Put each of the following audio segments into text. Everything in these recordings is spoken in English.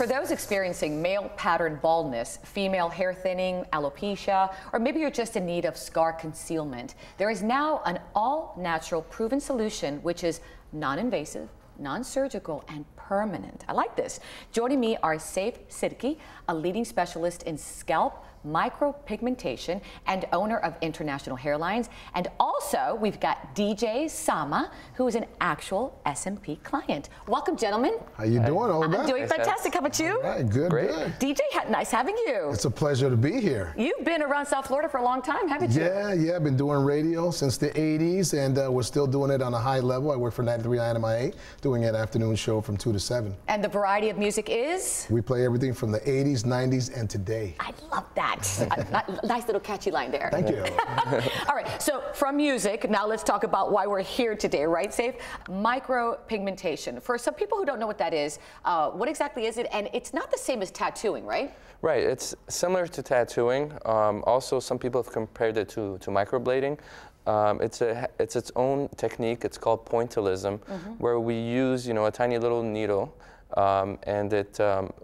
For those experiencing male pattern baldness, female hair thinning, alopecia, or maybe you're just in need of scar concealment, there is now an all-natural proven solution which is non-invasive, non-surgical, and permanent. I like this. Joining me are Saif Siddiqui, a leading specialist in scalp micropigmentation and owner of International Hairlines. And also, we've got DJ Sama, who is an actual SMP client. Welcome, gentlemen. How you doing, Olga? I'm doing fantastic. How about you? All right, good, Great. good. DJ, nice having you. It's a pleasure to be here. You've been around South Florida for a long time, haven't you? Yeah, I've been doing radio since the 80s, and we're still doing it on a high level. I work for 93 IMIA, doing an afternoon show from 2 to 7. And the variety of music is? We play everything from the 80s, 90s, and today. I love that. Nice little catchy line there. Thank you. All right, so from music, now let's talk about why we're here today, right, Saif? Micropigmentation. For some people who don't know what that is, what exactly is it? And it's not the same as tattooing, right? Right, it's similar to tattooing. Also, some people have compared it to microblading. It's its own technique. It's called pointillism, where we use, a tiny little needle, and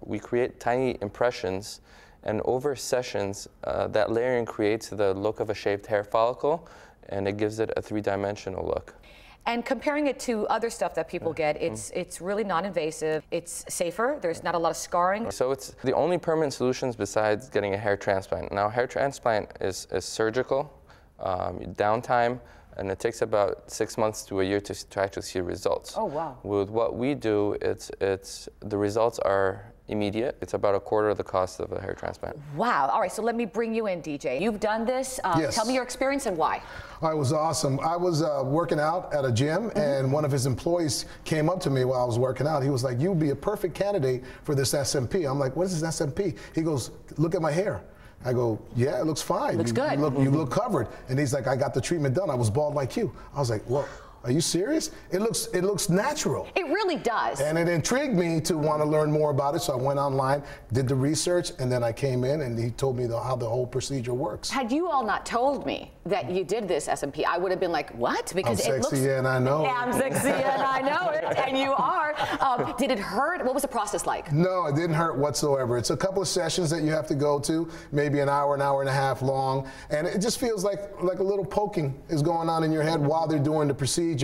we create tiny impressions. And over sessions, that layering creates the look of a shaved hair follicle, and it gives it a three-dimensional look. And comparing it to other stuff that people get, it's really non-invasive, it's safer, there's not a lot of scarring. So it's the only permanent solutions besides getting a hair transplant. Now, hair transplant is surgical, downtime, and it takes about 6 months to a year to actually see results. Oh, wow. With what we do, the results are immediate. It's about a quarter of the cost of a hair transplant. Wow. All right, so let me bring you in, DJ. You've done this. Yes. Tell me your experience and why. Oh, it was awesome. I was working out at a gym, and one of his employees came up to me while I was working out. He was like, "You'd be a perfect candidate for this SMP." I'm like, "What is this SMP?" He goes, "Look at my hair." I go, "Yeah, it looks fine. Looks good. You look covered." And he's like, "I got the treatment done. I was bald like you." I was like, "Well, are you serious? It looks natural." It really does. And it intrigued me to want to learn more about it, so I went online, did the research, and then I came in and he told me how the whole procedure works. Had you all not told me that you did this SMP, I would have been like, what? Because I'm sexy and I know it. I'm sexy and I know it, and you are. Did it hurt? What was the process like? No, it didn't hurt whatsoever. It's a couple of sessions that you have to go to, maybe an hour and a half long, and it just feels like a little poking is going on in your head while they're doing the procedure.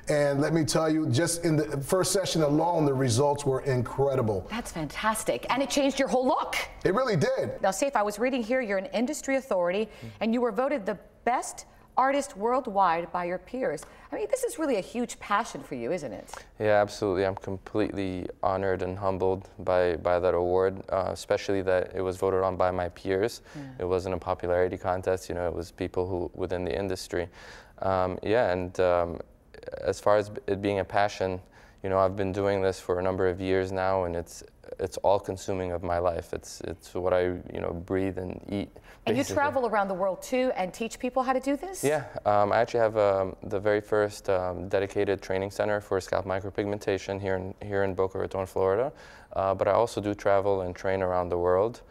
And let me tell you, just in the first session alone, the results were incredible. That's fantastic. And it changed your whole look. It really did. Now, Saif, I was reading here, you're an industry authority, and you were voted the best artist worldwide by your peers. I mean, this is really a huge passion for you, isn't it? Yeah, absolutely. I'm completely honored and humbled by that award, especially that it was voted on by my peers. Yeah. It wasn't a popularity contest, it was people who within the industry. As far as it being a passion, I've been doing this for a number of years now, and it's all consuming of my life. It's what I breathe and eat. And you travel around the world too and teach people how to do this? Yeah, I actually have the very first dedicated training center for scalp micropigmentation here in Boca Raton, Florida. But I also do travel and train around the world.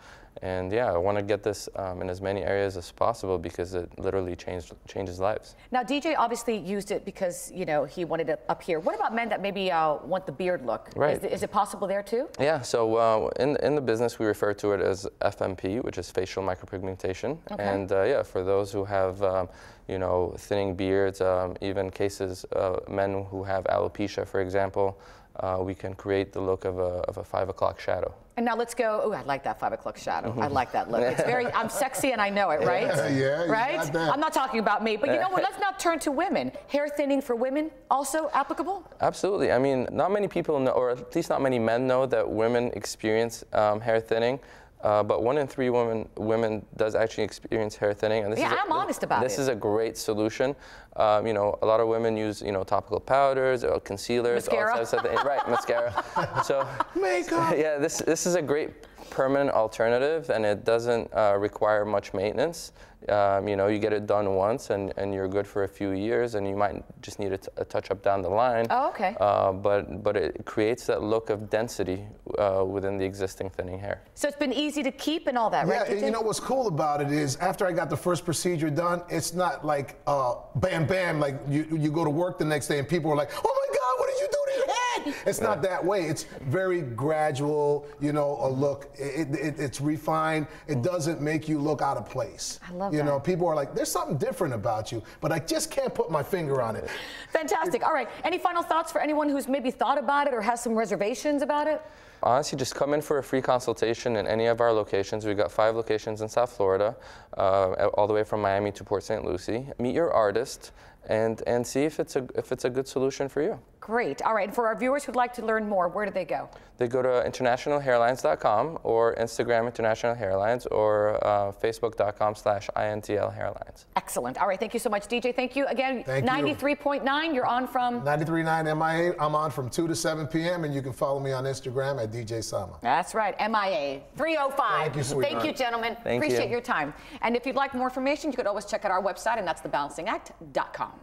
And yeah, I want to get this in as many areas as possible because it literally changes lives. Now, DJ obviously used it because, he wanted it up here. What about men that maybe want the beard look? Right. Is it possible there too? Yeah, so in the business we refer to it as FMP, which is facial micropigmentation. Okay. And yeah, for those who have thinning beards, even cases, men who have alopecia, for example, we can create the look of a 5 o'clock shadow. And now let's go, I like that 5 o'clock shadow. I like that look. It's I'm sexy and I know it, right? Yeah, right? got that. I'm not talking about me, but you know what, let's not turn to women. Hair thinning for women, also applicable? Absolutely. I mean, not many people know, or at least not many men know that women experience hair thinning. But 1 in 3 women does actually experience hair thinning. And this I'm honest about it. This is a great solution. A lot of women use, topical powders or concealers, mascara. all types of things. Right, mascara. So makeup. Yeah, this is a great permanent alternative, and it doesn't require much maintenance. You get it done once, and you're good for a few years, and you might just need a touch-up down the line. Oh, okay. But it creates that look of density within the existing thinning hair. So it's been easy to keep and all that, right? Yeah, and what's cool about it is after I got the first procedure done, it's not like bam, bam, like you go to work the next day and people are like, "Oh my God, what did you do to your head?" It's not that way. It's very gradual, you know, a look. It's refined. It doesn't make you look out of place. I love that. You know, people are like, there's something different about you, but I just can't put my finger on it. Fantastic. All right. Any final thoughts for anyone who's maybe thought about it or has some reservations about it? Honestly, just come in for a free consultation in any of our locations. We've got 5 locations in South Florida, all the way from Miami to Port St. Lucie. Meet your artist and see if it's a good solution for you. Great. All right. For our viewers who'd like to learn more, where do they go? They go to internationalhairlines.com or Instagram International Hairlines or Facebook.com/INTL Hairlines. Excellent. All right. Thank you so much, DJ. Thank you again. Thank you. 93.9. You're on from 93.9 MIA. I'm on from 2 to 7 p.m. and you can follow me on Instagram at DJ Sama. That's right. MIA 305. Thank you, sweetheart. Thank you, gentlemen. Thank you. Appreciate your time. And if you'd like more information, you could always check out our website, and that's thebalancingact.com.